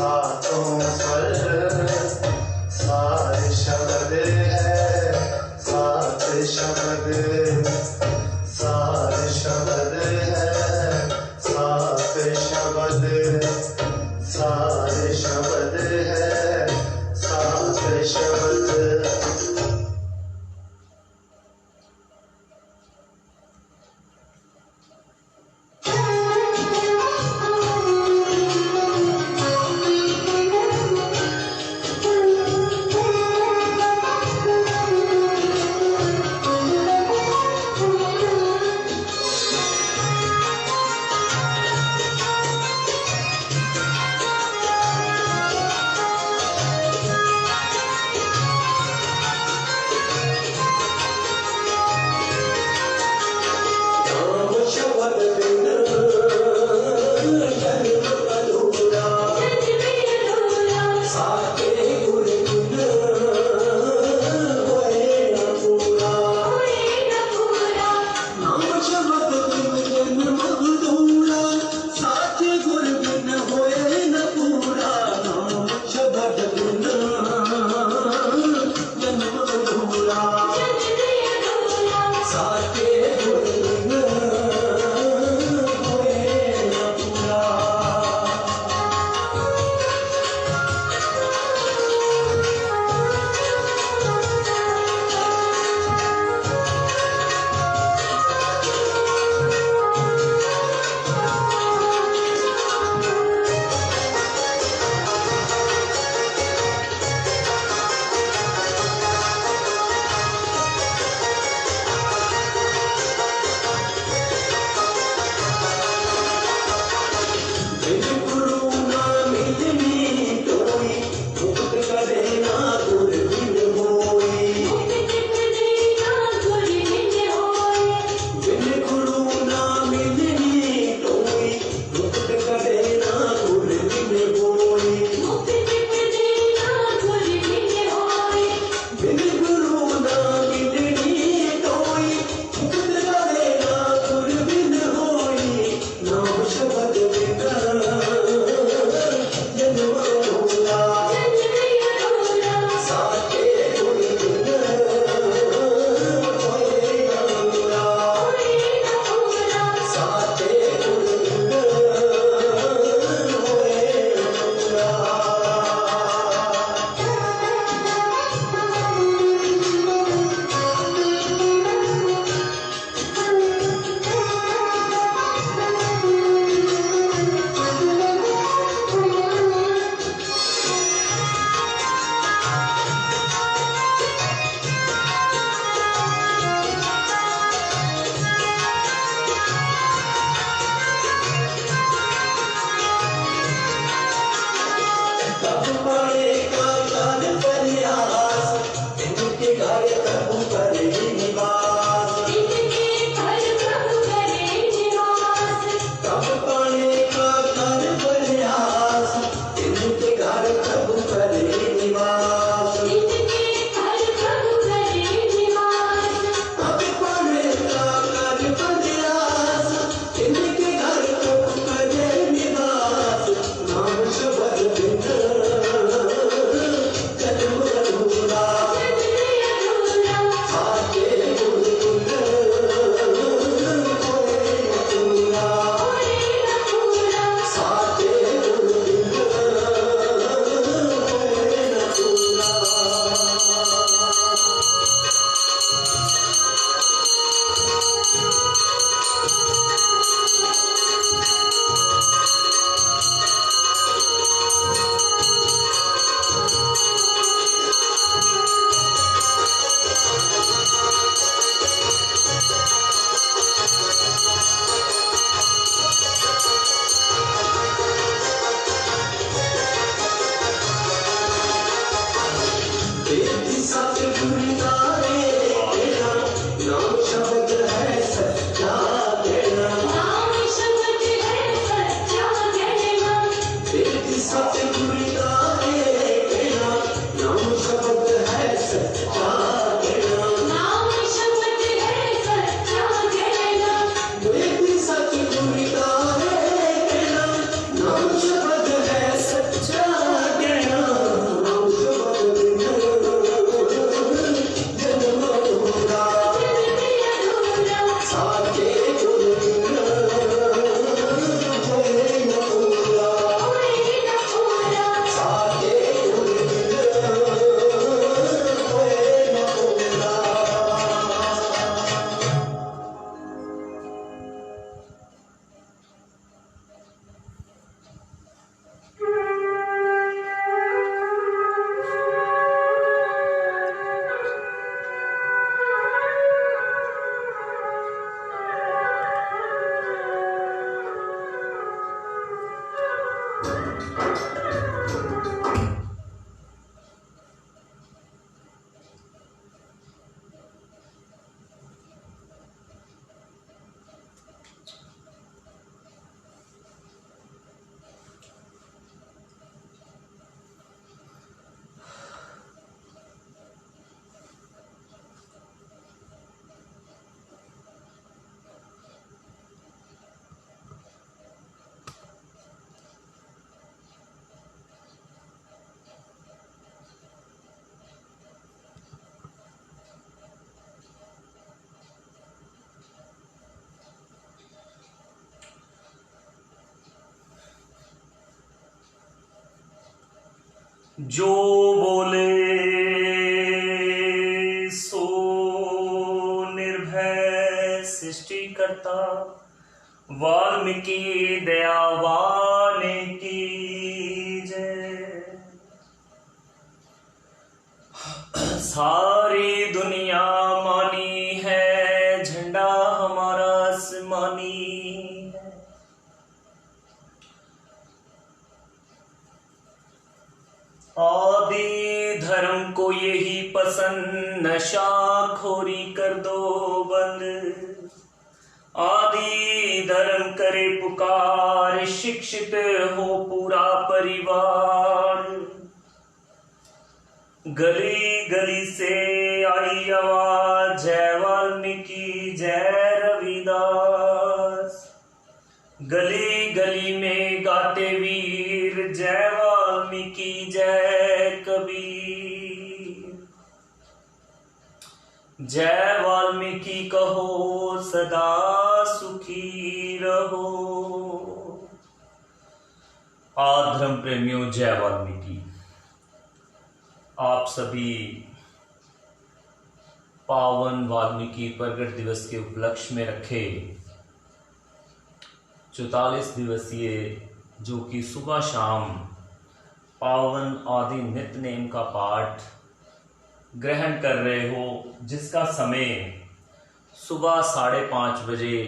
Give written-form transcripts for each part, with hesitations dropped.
सातों स्वर सारे शब्द है, सात शब्द सारे शब्द है, सात शब्द सारे शब्द है, सात शब्द। सच्चा जो बोले सो निर्भय सृष्टिकर्ता वाल्मीकि दयावान की जय। सारी दुनिया मानी है झंडा हमारा आसमानी है। आदि धर्म को यही पसंद नशाखोरी कर दो बंद। आदि धर्म करे पुकार शिक्षित हो पूरा परिवार। गली गली से आई आवाज जय वाल्मीकि जय रविदास। गली गली में गाते वीर जय वाल्मीकि जय कबीर। जय वाल्मीकि कहो सदा सुखी रहो। आधर्म प्रेमियों जय वाल्मीकि। आप सभी पावन वाल्मीकि प्रगट दिवस के उपलक्ष्य में रखे 44 दिवसीय जो कि सुबह शाम पावन आदि नित्य नेम का पाठ ग्रहण कर रहे हो, जिसका समय सुबह 5:30 बजे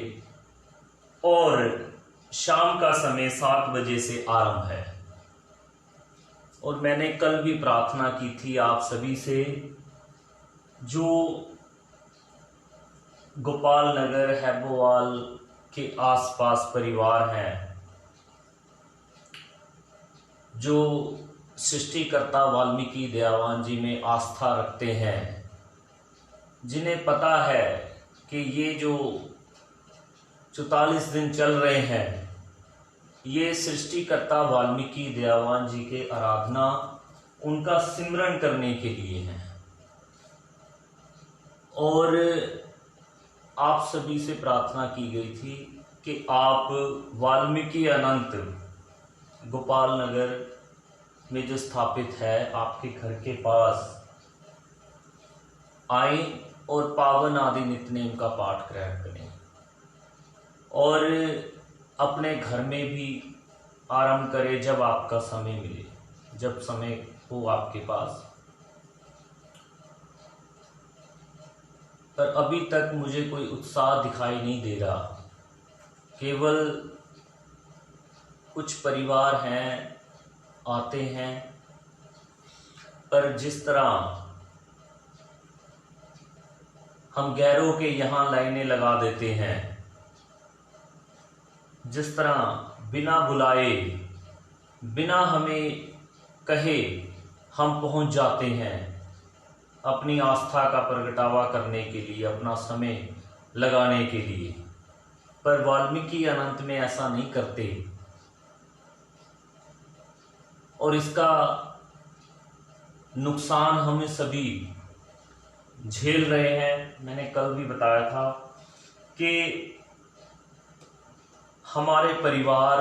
और शाम का समय 7 बजे से आरंभ है। और मैंने कल भी प्रार्थना की थी आप सभी से, जो गोपाल नगर हैबोवाल के आसपास परिवार हैं, जो सृष्टिकर्ता वाल्मीकि दयावान जी में आस्था रखते हैं, जिन्हें पता है कि ये जो 44 दिन चल रहे हैं ये सृष्टिकर्ता वाल्मीकि दयावान जी के आराधना उनका सिमरन करने के लिए है। और आप सभी से प्रार्थना की गई थी कि आप वाल्मीकि अनंत गोपाल नगर में जो स्थापित है आपके घर के पास आए और पावन आदि नित्य नेम का पाठ ग्रहण करें और अपने घर में भी आरंभ करें जब आपका समय मिले, जब समय हो आपके पास। पर अभी तक मुझे कोई उत्साह दिखाई नहीं दे रहा। केवल कुछ परिवार हैं, आते हैं, पर जिस तरह हम गैरों के यहाँ लाइनें लगा देते हैं, जिस तरह बिना बुलाए बिना हमें कहे हम पहुंच जाते हैं अपनी आस्था का प्रगटावा करने के लिए, अपना समय लगाने के लिए, पर वाल्मीकि अनंत में ऐसा नहीं करते और इसका नुकसान हमें सभी झेल रहे हैं। मैंने कल भी बताया था कि हमारे परिवार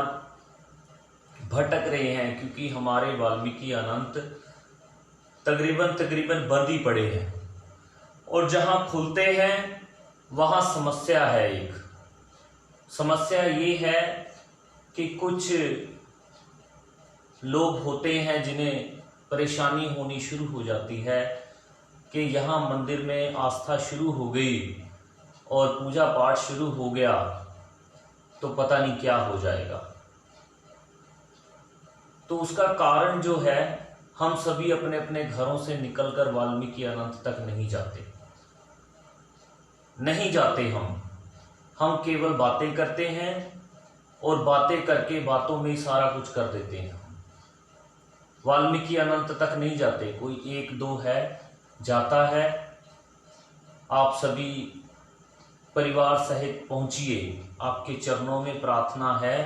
भटक रहे हैं क्योंकि हमारे वाल्मीकि अनंत तकरीबन बंद ही पड़े हैं और जहां खुलते हैं वहां समस्या है। एक समस्या ये है कि कुछ लोग होते हैं जिन्हें परेशानी होनी शुरू हो जाती है कि यहाँ मंदिर में आस्था शुरू हो गई और पूजा पाठ शुरू हो गया तो पता नहीं क्या हो जाएगा। तो उसका कारण जो है, हम सभी अपने अपने घरों से निकलकर वाल्मीकि अनंत तक नहीं जाते। हम केवल बातें करते हैं और बातें करके बातों में ही सारा कुछ कर देते हैं। वाल्मीकि अनंत तक नहीं जाते। कोई एक दो है जाता है। आप सभी परिवार सहित पहुंचिए, आपके चरणों में प्रार्थना है।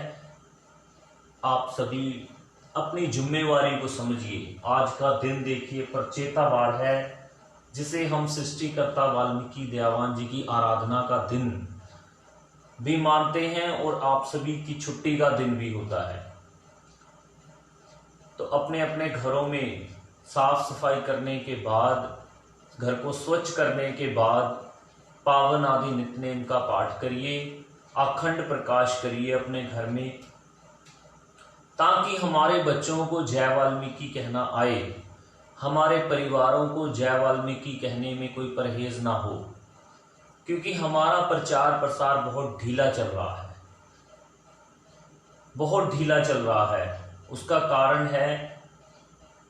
आप सभी अपनी जिम्मेवारी को समझिए। आज का दिन देखिए प्रचेतावार है, जिसे हम सृष्टिकर्ता वाल्मीकि दयावान जी की आराधना का दिन भी मानते हैं और आप सभी की छुट्टी का दिन भी होता है। तो अपने अपने घरों में साफ सफाई करने के बाद, घर को स्वच्छ करने के बाद पावन आदि नित्यनेम का पाठ करिए, अखंड प्रकाश करिए अपने घर में, ताकि हमारे बच्चों को जय वाल्मीकि कहना आए, हमारे परिवारों को जय वाल्मीकि कहने में कोई परहेज ना हो। क्योंकि हमारा प्रचार प्रसार बहुत ढीला चल रहा है। उसका कारण है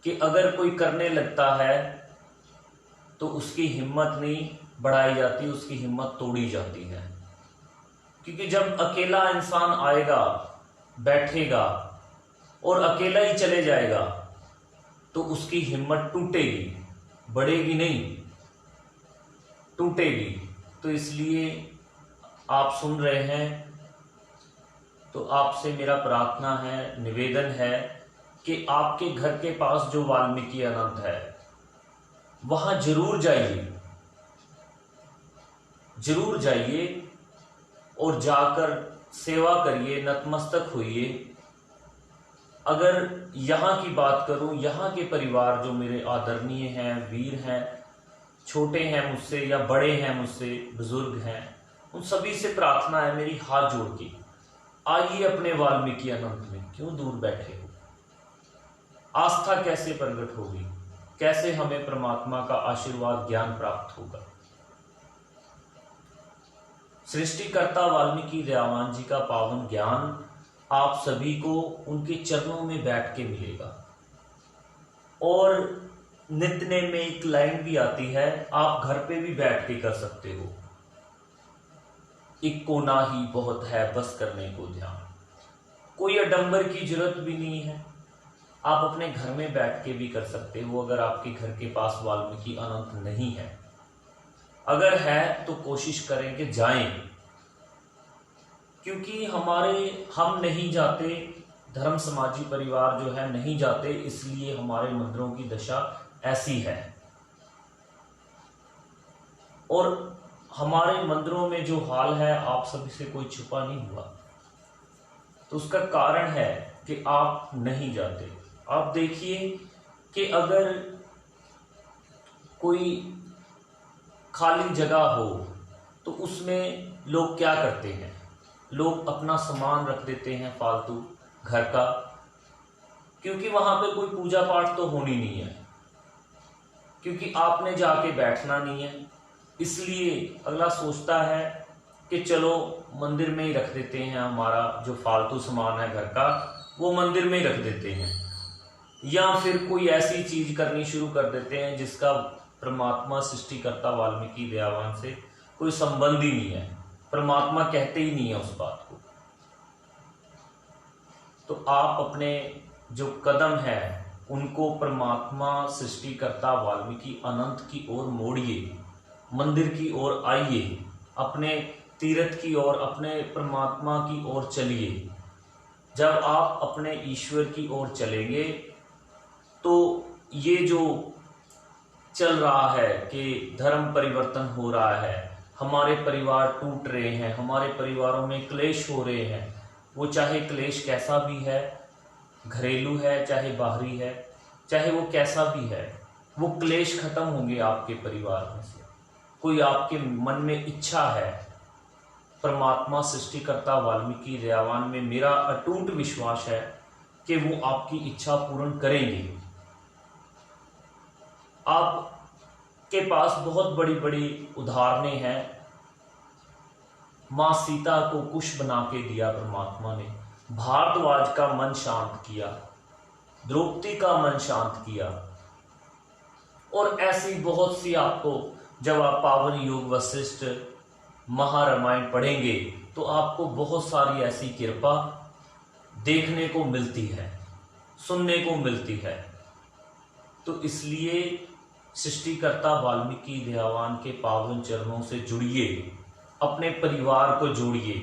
कि अगर कोई करने लगता है तो उसकी हिम्मत नहीं बढ़ाई जाती, उसकी हिम्मत तोड़ी जाती है। क्योंकि जब अकेला इंसान आएगा, बैठेगा और अकेला ही चले जाएगा तो उसकी हिम्मत टूटेगी, बढ़ेगी नहीं, टूटेगी। तो इसलिए आप सुन रहे हैं तो आपसे मेरा प्रार्थना है, निवेदन है कि आपके घर के पास जो वाल्मीकि अनंत है वहां जरूर जाइए और जाकर सेवा करिए, नतमस्तक होइए। अगर यहाँ की बात करूं, यहाँ के परिवार जो मेरे आदरणीय हैं, वीर हैं, छोटे हैं मुझसे या बड़े हैं मुझसे, बुजुर्ग हैं, उन सभी से प्रार्थना है मेरी हाथ जोड़ के, आइए अपने वाल्मीकि अनंत में। क्यों दूर बैठे हो? आस्था कैसे प्रकट होगी? कैसे हमें परमात्मा का आशीर्वाद ज्ञान प्राप्त होगा? सृष्टिकर्ता वाल्मीकि दयावान जी का पावन ज्ञान आप सभी को उनके चरणों में बैठ के मिलेगा। और नित्यनेम में एक लाइन भी आती है, आप घर पे भी बैठ के कर सकते हो, एक कोना ही बहुत है बस करने को ध्यान। कोई आडंबर की जरूरत भी नहीं है, आप अपने घर में बैठ के भी कर सकते हो। अगर आपके घर के पास वाल्मीकि अनंत नहीं है, अगर है तो कोशिश करें कि जाएं। क्योंकि हम नहीं जाते, धर्म समाजी परिवार जो है नहीं जाते, इसलिए हमारे मंदिरों की दशा ऐसी है। और हमारे मंदिरों में जो हाल है आप सभी से कोई छुपा नहीं हुआ। तो उसका कारण है कि आप नहीं जाते। आप देखिए कि अगर कोई खाली जगह हो तो उसमें लोग क्या करते हैं? लोग अपना सामान रख देते हैं फालतू घर का, क्योंकि वहां पे कोई पूजा पाठ तो होनी नहीं है, क्योंकि आपने जाके बैठना नहीं है। इसलिए अगला सोचता है कि चलो मंदिर में ही रख देते हैं, हमारा जो फालतू सामान है घर का वो मंदिर में ही रख देते हैं। या फिर कोई ऐसी चीज करनी शुरू कर देते हैं जिसका परमात्मा सृष्टिकर्ता वाल्मीकि दयावान से कोई संबंध ही नहीं है, परमात्मा कहते ही नहीं है उस बात को। तो आप अपने जो कदम है उनको परमात्मा सृष्टिकर्ता वाल्मीकि अनंत की ओर मोड़िए, मंदिर की ओर आइए, अपने तीर्थ की ओर, अपने परमात्मा की ओर चलिए। जब आप अपने ईश्वर की ओर चलेंगे तो ये जो चल रहा है कि धर्म परिवर्तन हो रहा है, हमारे परिवार टूट रहे हैं, हमारे परिवारों में क्लेश हो रहे हैं, वो चाहे क्लेश कैसा भी है, घरेलू है चाहे बाहरी है, चाहे वो कैसा भी है, वो क्लेश खत्म होंगे आपके परिवार में से। कोई आपके मन में इच्छा है, परमात्मा सृष्टिकर्ता वाल्मीकि दयावान में मेरा अटूट विश्वास है कि वो आपकी इच्छा पूर्ण करेंगे। आपके पास बहुत बड़ी बड़ी उदाहरणें हैं। मां सीता को कुश बना के दिया परमात्मा ने, भारद्वाज का मन शांत किया, द्रौपदी का मन शांत किया। और ऐसी बहुत सी आपको, जब आप पावन योग वशिष्ठ महारामायण पढ़ेंगे तो आपको बहुत सारी ऐसी कृपा देखने को मिलती है, सुनने को मिलती है। तो इसलिए सृष्टिकर्ता वाल्मीकि दयावान के पावन चरणों से जुड़िए, अपने परिवार को जोड़िए,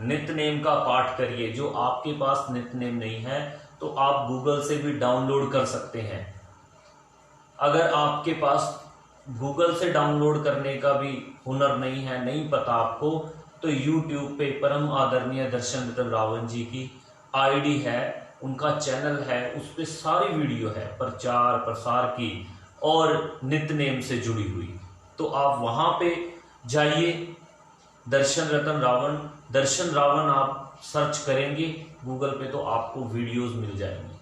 नित्यनेम का पाठ करिए। जो आपके पास नित्यनेम नहीं है तो आप गूगल से भी डाउनलोड कर सकते हैं। अगर आपके पास गूगल से डाउनलोड करने का भी हुनर नहीं है, नहीं पता आपको, तो यूट्यूब पे परम आदरणीय दर्शन रतन रावण जी की आईडी है, उनका चैनल है, उस पर सारी वीडियो है प्रचार प्रसार की और नित्यनेम से जुड़ी हुई। तो आप वहां पे जाइए, दर्शन रतन रावण, दर्शन रावण आप सर्च करेंगे गूगल पे तो आपको वीडियोस मिल जाएंगी।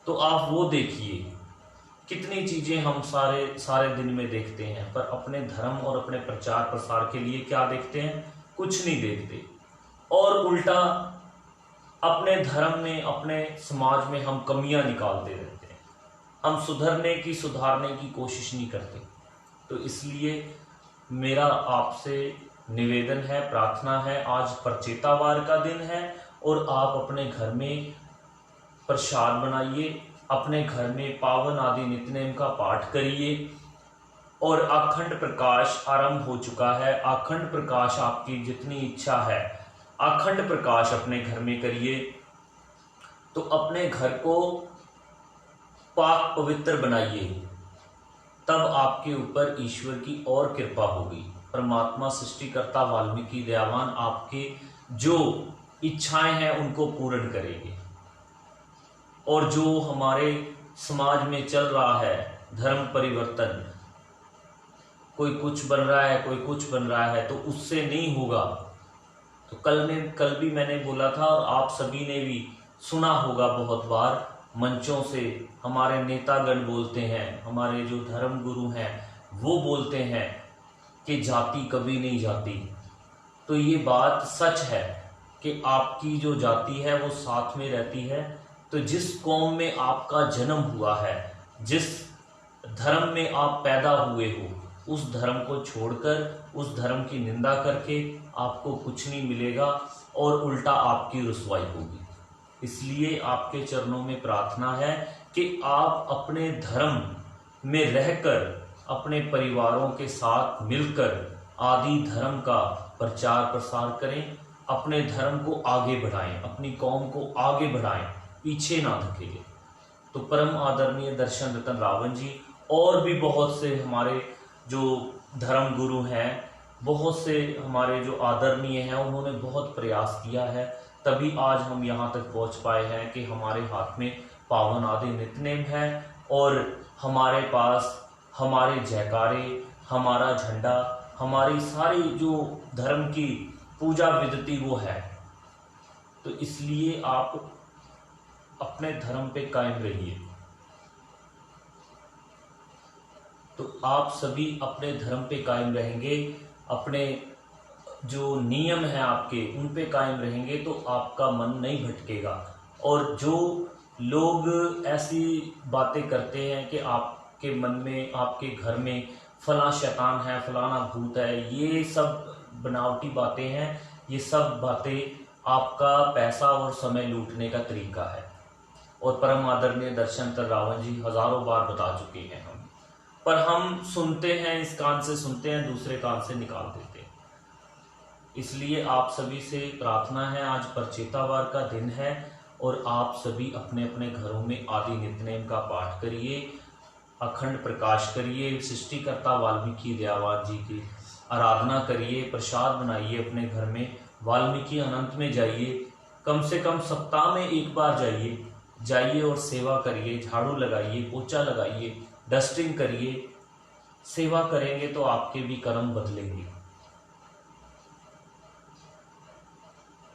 तो आप वो देखिए। कितनी चीजें हम सारे दिन में देखते हैं, पर अपने धर्म और अपने प्रचार प्रसार के लिए क्या देखते हैं? कुछ नहीं देखते। और उल्टा अपने धर्म में, अपने समाज में हम कमियां निकालते रहते हैं, हम सुधारने की कोशिश नहीं करते। तो इसलिए मेरा आपसे निवेदन है, प्रार्थना है, आज प्रचेतावार का दिन है और आप अपने घर में प्रसाद बनाइए, अपने घर में पावन आदि नित्यनेम का पाठ करिए। और अखंड प्रकाश आरंभ हो चुका है। अखंड प्रकाश आपकी जितनी इच्छा है, अखंड प्रकाश अपने घर में करिए। तो अपने घर को पाक पवित्र बनाइए, तब आपके ऊपर ईश्वर की और कृपा होगी। परमात्मा सृष्टिकर्ता वाल्मीकि दयावान आपके जो इच्छाएं हैं उनको पूर्ण करेंगे। और जो हमारे समाज में चल रहा है धर्म परिवर्तन, कोई कुछ बन रहा है, कोई कुछ बन रहा है, तो उससे नहीं होगा। तो कल भी मैंने बोला था और आप सभी ने भी सुना होगा बहुत बार, मंचों से हमारे नेतागण बोलते हैं, हमारे जो धर्म गुरु हैं वो बोलते हैं कि जाति कभी नहीं जाती। तो ये बात सच है कि आपकी जो जाति है वो साथ में रहती है। तो जिस कौम में आपका जन्म हुआ है, जिस धर्म में आप पैदा हुए हो, उस धर्म को छोड़कर, उस धर्म की निंदा करके आपको कुछ नहीं मिलेगा और उल्टा आपकी रुसवाई होगी। इसलिए आपके चरणों में प्रार्थना है कि आप अपने धर्म में रहकर, अपने परिवारों के साथ मिलकर आदि धर्म का प्रचार प्रसार करें, अपने धर्म को आगे बढ़ाएं, अपनी कौम को आगे बढ़ाएं, पीछे ना धकेलें। तो परम आदरणीय दर्शन रतन रावण जी और भी बहुत से हमारे जो धर्म गुरु हैं, बहुत से हमारे जो आदरणीय हैं, उन्होंने बहुत प्रयास किया है, तभी आज हम यहाँ तक पहुँच पाए हैं कि हमारे हाथ में पावन आदि नित्यनेम है और हमारे पास हमारे जयकारे, हमारा झंडा, हमारी सारी जो धर्म की पूजा विधि वो है। तो इसलिए आप अपने धर्म पे कायम रहिए। तो आप सभी अपने धर्म पे कायम रहेंगे, अपने जो नियम है आपके उन पे कायम रहेंगे तो आपका मन नहीं भटकेगा। और जो लोग ऐसी बातें करते हैं कि आपके मन में, आपके घर में फला शैतान है, फलाना भूत है, ये सब बनावटी बातें हैं। ये सब बातें आपका पैसा और समय लूटने का तरीका है। और परम आदरणीय दर्शन तर रावण जी हजारों बार बता चुके हैं हम, पर हम सुनते हैं, इस कान से सुनते हैं, दूसरे कान से निकाल देते हैं। इसलिए आप सभी से प्रार्थना है, आज प्रचेतावार का दिन है और आप सभी अपने अपने घरों में आदि नित्यनेम का पाठ करिए, अखंड प्रकाश करिए, सृष्टिकर्ता वाल्मीकि दयावान जी की आराधना करिए, प्रसाद बनाइए अपने घर में, वाल्मीकि अनंत में जाइए, कम से कम सप्ताह में एक बार जाइए और सेवा करिए, झाड़ू लगाइए, पोछा लगाइए, डस्टिंग करिए। सेवा करेंगे तो आपके भी कर्म बदलेंगे।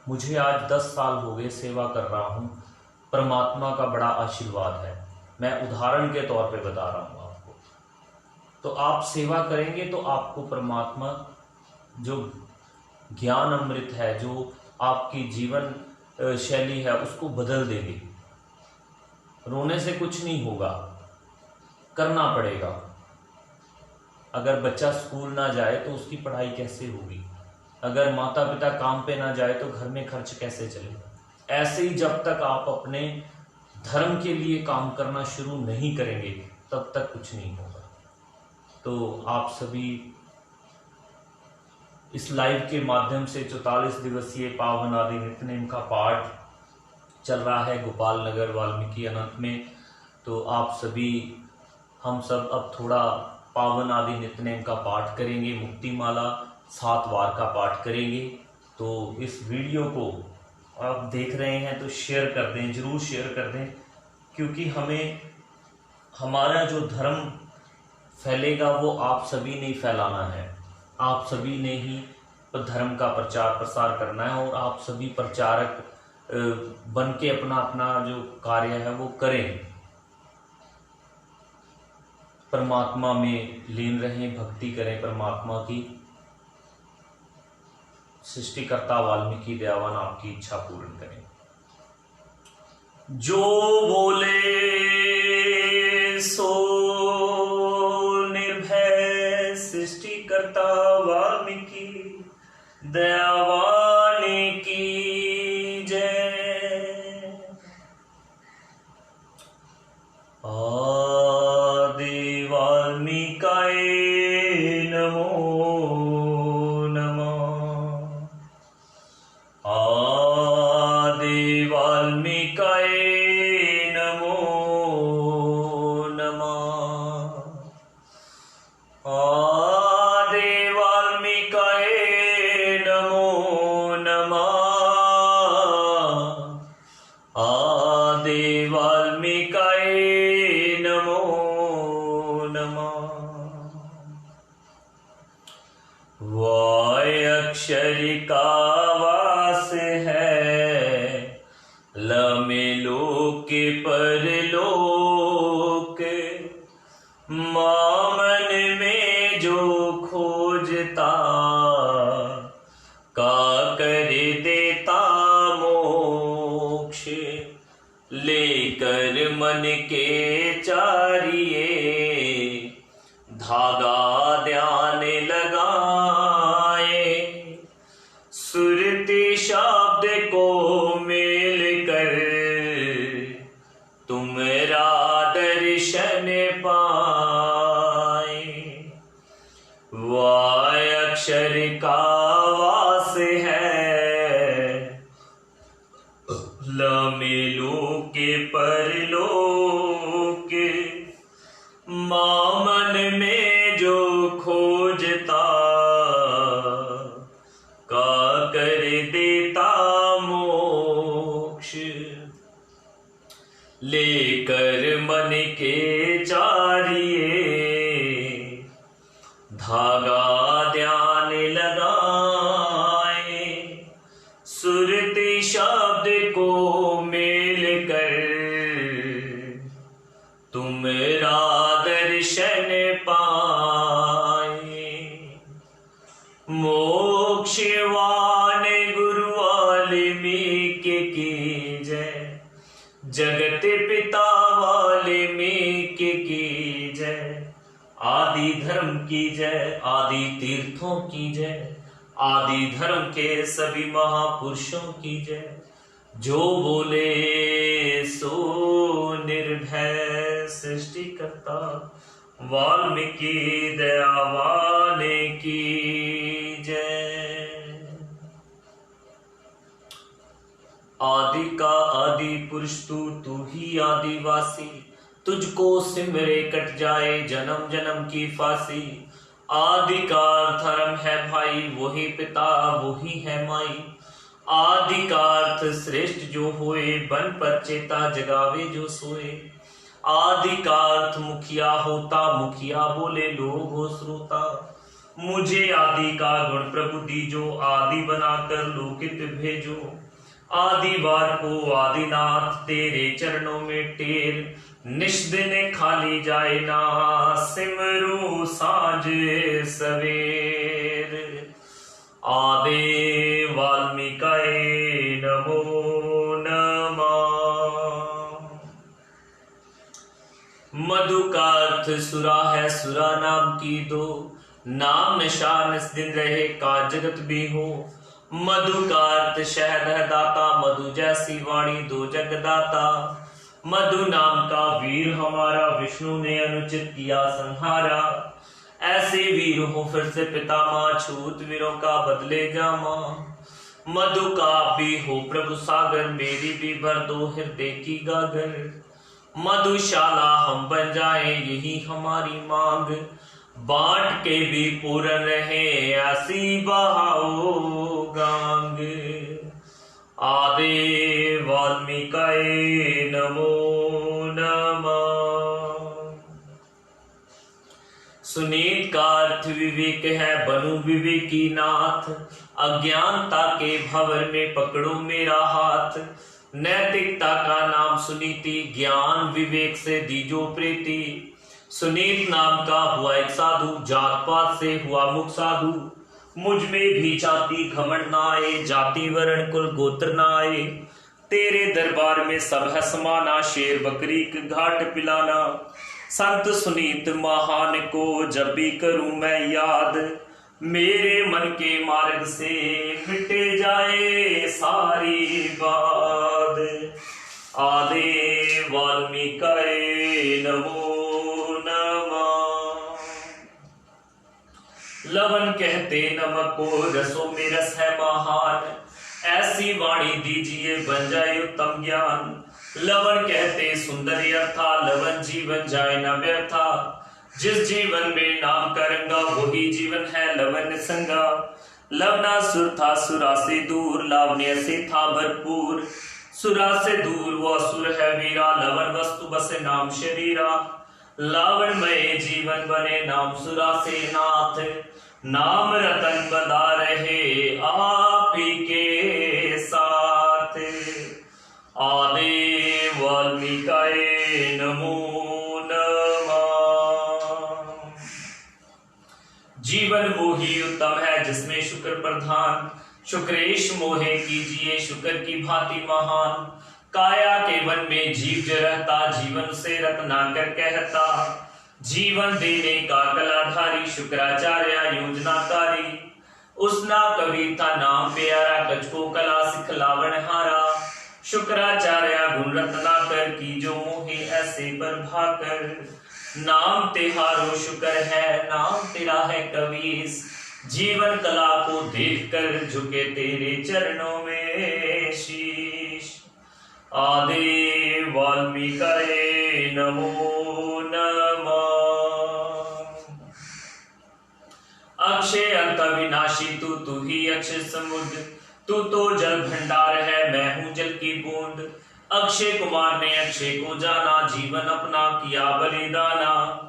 मुझे आज 10 साल हो गए सेवा कर रहा हूँ, परमात्मा का बड़ा आशीर्वाद है। मैं उदाहरण के तौर पे बता रहा हूँ आपको। तो आप सेवा करेंगे तो आपको परमात्मा जो ज्ञान अमृत है, जो आपकी जीवन शैली है, उसको बदल देंगे। रोने से कुछ नहीं होगा, करना पड़ेगा। अगर बच्चा स्कूल ना जाए तो उसकी पढ़ाई कैसे होगी? अगर माता पिता काम पे ना जाए तो घर में खर्च कैसे चले? ऐसे ही जब तक आप अपने धर्म के लिए काम करना शुरू नहीं करेंगे तब तक कुछ नहीं होगा। तो आप सभी इस लाइव के माध्यम से 44 दिवसीय पावन आदि नित्यनेम का पाठ चल रहा है गोपाल नगर वाल्मीकि अनंत में। तो आप सभी, हम सब अब थोड़ा पावन आदि नित्यनेम का पाठ करेंगे, मुक्ति माला 7 बार का पाठ करेंगे। तो इस वीडियो को आप देख रहे हैं तो शेयर कर दें, जरूर शेयर कर दें, क्योंकि हमें हमारा जो धर्म फैलेगा वो आप सभी ने फैलाना है। आप सभी ने ही धर्म का प्रचार प्रसार करना है और आप सभी प्रचारक बन के अपना अपना जो कार्य है वो करें। परमात्मा में लीन रहें, भक्ति करें परमात्मा की। सृष्टिकर्ता वाल्मीकि दयावान आपकी इच्छा पूर्ण करें। जो बोले सो निर्भय, सृष्टिकर्ता वाल्मीकि दयावान की जय। आदि वाल्मीकाय नमो नमः। आदि वाल्मीकाय नमो नमः। आदि वाल्मीकाय नमो नमः। आदि वाल्मीकाय नमो नमः। वाय अक्षर का वास है, लमे लोक परलोक। मामन में जो खोजता, का कर देता मोक्ष। लेकर मन के चारिये, धागा ध्यान लगाए। सुरति शब्द को मेल कर, तुमरा दर्शन पाए। वाय अक्षर का वास है, लमे लोक परलोक। मामन में जो खोजता, का कर देता मोक्ष। लेकर मन के चारिये, धागा ध्यान लगाए। सुरति शब्द को मेल कर, तुमरा दर्शन पाए। मोक्षवान गुरु वाल्मीकि की जय। जगत पिता वाल्मीकि की जय। आदि धर्म की जय, आदि तीर्थों की जय। आदि धर्म के सभी महापुरुषों की जय। जो बोले सो निर्भय, सृष्टिकर्ता वाल्मीकि दयावान की जय। आदि का आदि पुरुष तू ही आदिवासी। तुझको सिमरे कट जाए जन्म जन्म की फांसी। आदि का धर्म है भाई, वही पिता वही है माई। आदि का अर्थ श्रेष्ठ जो होए, बन पर चेता जगावे जो सोए। आदि का अर्थ मुखिया होता, मुखिया बोले लोग हो श्रोता। मुझे आदि का गुण प्रभु दीजो, आदि बनाकर लोकित भेजो। आदिवार को आदिनाथ, तेरे चरणों में टेर। निष्दिन खाली जाए ना, सिमरू साँझ सवेर। आदि वाल्मीकाय नमो नमः। मधु का अर्थ सुरा है, सुरा नाम की दो, नाम निशान इस दिन रहे का जगत भी हो। मधु का अर्थ शहद है दाता, मधु जैसी वाणी दो जगदाता। मधु नाम का वीर हमारा, विष्णु ने अनुचित किया संहारा। ऐसे वीर हो फिर से पितामह, छूत वीरों का बदले जामा। मधु का भी हो प्रभु सागर, मेरी भी भर दो हृदय की गागर। मधुशाला हम बन जाए यही हमारी मांग, बांट के भी पूर्ण रहे ऐसी बहाओ गांग। आदि वाल्मीकि नमो नमः। सुनीत का अर्थ विवेक है, बनु विवेकी नाथ, अज्ञानता के भंवर में पकड़ो मेरा हाथ। नैतिकता का नाम सुनीति, ज्ञान विवेक से दीजो प्रीति। सुनीत नाम का हुआ एक साधु, जात पात से हुआ मुख साधु। मुझ में भी जाति घमंड ना आए, जाति वर्ण कुल गोत्र ना आए। तेरे दरबार में सब है समाना, शेर बकरी के घाट पिलाना। संत सुनीत महान को जब भी करूं मैं याद, मेरे मन के मार्ग से मिटे जाए सारी बात। आदि वाल्मीकि नमो नमः। लवण कहते नमक को, रसों में रस है महान, ऐसी वाणी दीजिए बन जाए उत्तम ज्ञान। लवण कहते सुंदर अर्था, लवण जीवन जाए न व्यर्था। जिस जीवन में नाम का रंगा, वही जीवन है लवण संगा। लवना सुर था सुरा से दूर, लावण्य से था भरपूर। सुरा से दूर वो असुर है वीरा, लवण वस्तु बसे नाम शरीरा। लावणमय जीवन बने नाम सुरा से नाथ, नाम रतन बदा रहे आप ही के साथ। आदि वाल्मीकि नमो नमः। जीवन वो ही उत्तम है जिसमें शुक्र प्रधान, शुक्रेश मोहे कीजिए शुक्र की भांति महान। काया के वन में जीव जो रहता, जीवन से रत्ना कर कहता। जीवन देने का कलाधारी, शुक्राचार्य योजनाकारी। उसना कवि था नाम प्यारा, कछको कला सिखलावन हारा। शुक्राचार्य गुण रत्ना कर, की जो मोहे ऐसे पर भाकर। नाम तिहारो शुक्र है, नाम तेरा है कवीस। जीवन कला को देख कर झुके तेरे चरणों में शीश। आदि वाल्मीकि नमो नमः। अक्षय अंत विनाशी तू ही अक्षय समुद्र। तू तो जल भंडार है, मैं हूं जल की बूंद। अक्षय कुमार ने अक्षय को जाना, जीवन अपना किया बलिदाना।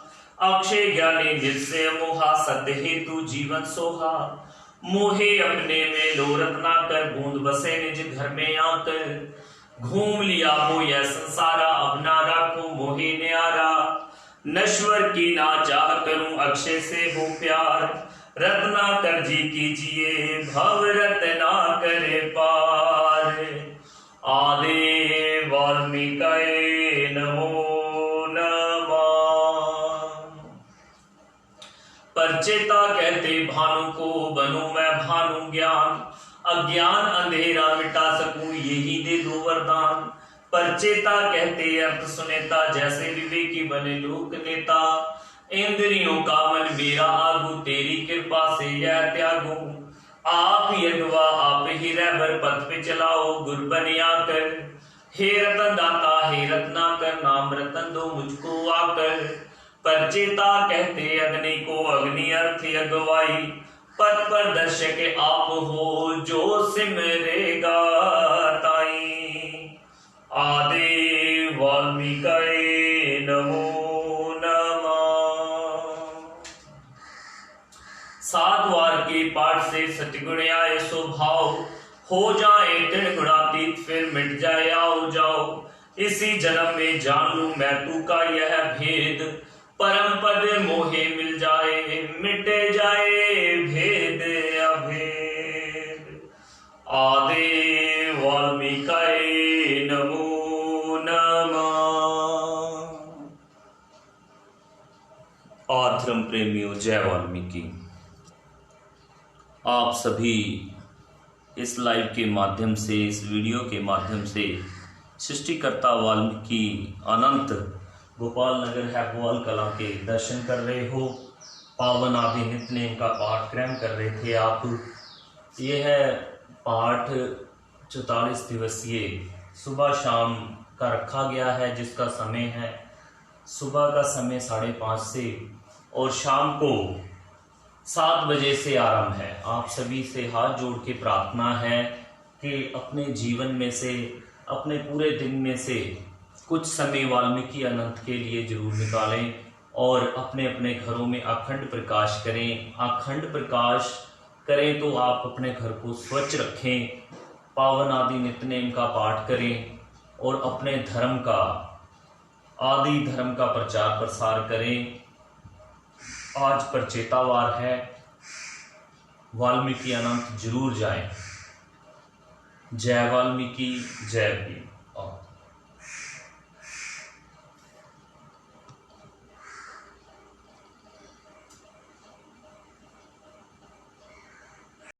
अक्षय ज्ञानी दिल से मोहा, सत्य हेतु जीवन सोहा। मोहे अपने में लो रत्ना कर, बूंद बसे निज घर में आकर। घूम लिया हो यह संसारा, अब ना राखो मोहे न्यारा। नश्वर की ना चाह करूं, अक्षय से हो प्यार। रत्ना कर जी कीजिए, भव रत्ना करे पार। आदि वाल्मीकि नमो नमः। परचेता कहते भानु को, बनूं मैं भानु ज्ञान। अज्ञान अंधेरा मिटा सकूं, यही दे दो वरदान। परचेता कहते अर्थ सुनेता, जैसे विवेकी बने लोक नेता। इंद्रियों का मन मेरा आगू, तेरी कृपा से यह त्यागू। आप ही अगवा आप ही रहबर, पथ पे चलाओ गुर बने आकर। हे रतन दाता हे रत्नाकर, नाम रतन दो मुझको आकर। परचेता कहते अग्नि को, अग्नि अर्थ अगवाई। पथ पर दर्शक आप हो, जो सिमरेगा ताई। आदि वाल्मीकि नमो नमः। सात वार के पाठ से सतगुण आए स्वभाव। हो जाए तिन गुणातीत, फिर मिट जाए आओ जाओ। इसी जन्म में जान लूं मैं तू का यह भेद। परम पद मोहे मिल जाए, मिट जाए भेद अभेद। आदि वाल्मीकि नमो नमः। और धर्म प्रेमियों, जय वाल्मीकि। आप सभी इस लाइव के माध्यम से, इस वीडियो के माध्यम से सृष्टिकर्ता वाल्मीकि अनंत गोपाल नगर हैपोवाल कला के दर्शन कर रहे हो। पावन आदि नित्य नेम का पाठ ग्रहण कर रहे थे आप। ये है पाठ 44 दिवसीय सुबह शाम का रखा गया है, जिसका समय है सुबह का समय 5:30 से और शाम को 7 बजे से आरंभ है। आप सभी से हाथ जोड़ के प्रार्थना है कि अपने जीवन में से, अपने पूरे दिन में से कुछ समय वाल्मीकि अनंत के लिए जरूर निकालें और अपने अपने घरों में अखंड प्रकाश करें। अखंड प्रकाश करें तो आप अपने घर को स्वच्छ रखें, पावन आदि नित्य नेम का पाठ करें और अपने धर्म का, आदि धर्म का प्रचार प्रसार करें। आज प्रचेतावार है, वाल्मीकि अनंत जरूर जाएं। जय वाल्मीकि, जय भीम।